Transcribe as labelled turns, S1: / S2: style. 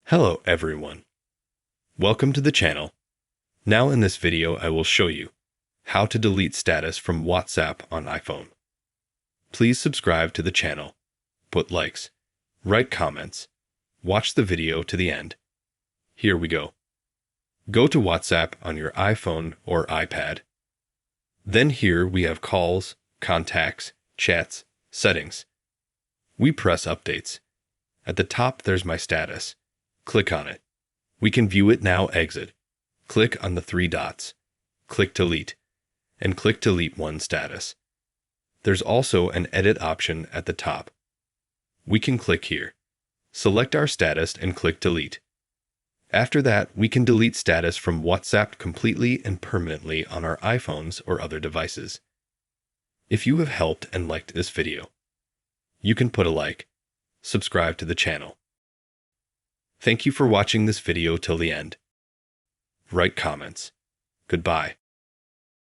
S1: Hello everyone. Welcome to the channel. Now in this video I will show you how to delete status from WhatsApp on iPhone. Please subscribe to the channel, put likes, write comments, watch the video to the end. Here we go. Go to WhatsApp on your iPhone or iPad. Then here we have calls, contacts, chats, settings. We press updates. At the top there's my status. Click on it. We can view it now. Exit. Click on the three dots. Click delete. And click delete one status. There's also an edit option at the top. We can click here. Select our status and click delete. After that, we can delete status from WhatsApp completely and permanently on our iPhones or other devices. If you have helped and liked this video, you can put a like, subscribe to the channel. Thank you for watching this video till the end. Write comments. Goodbye.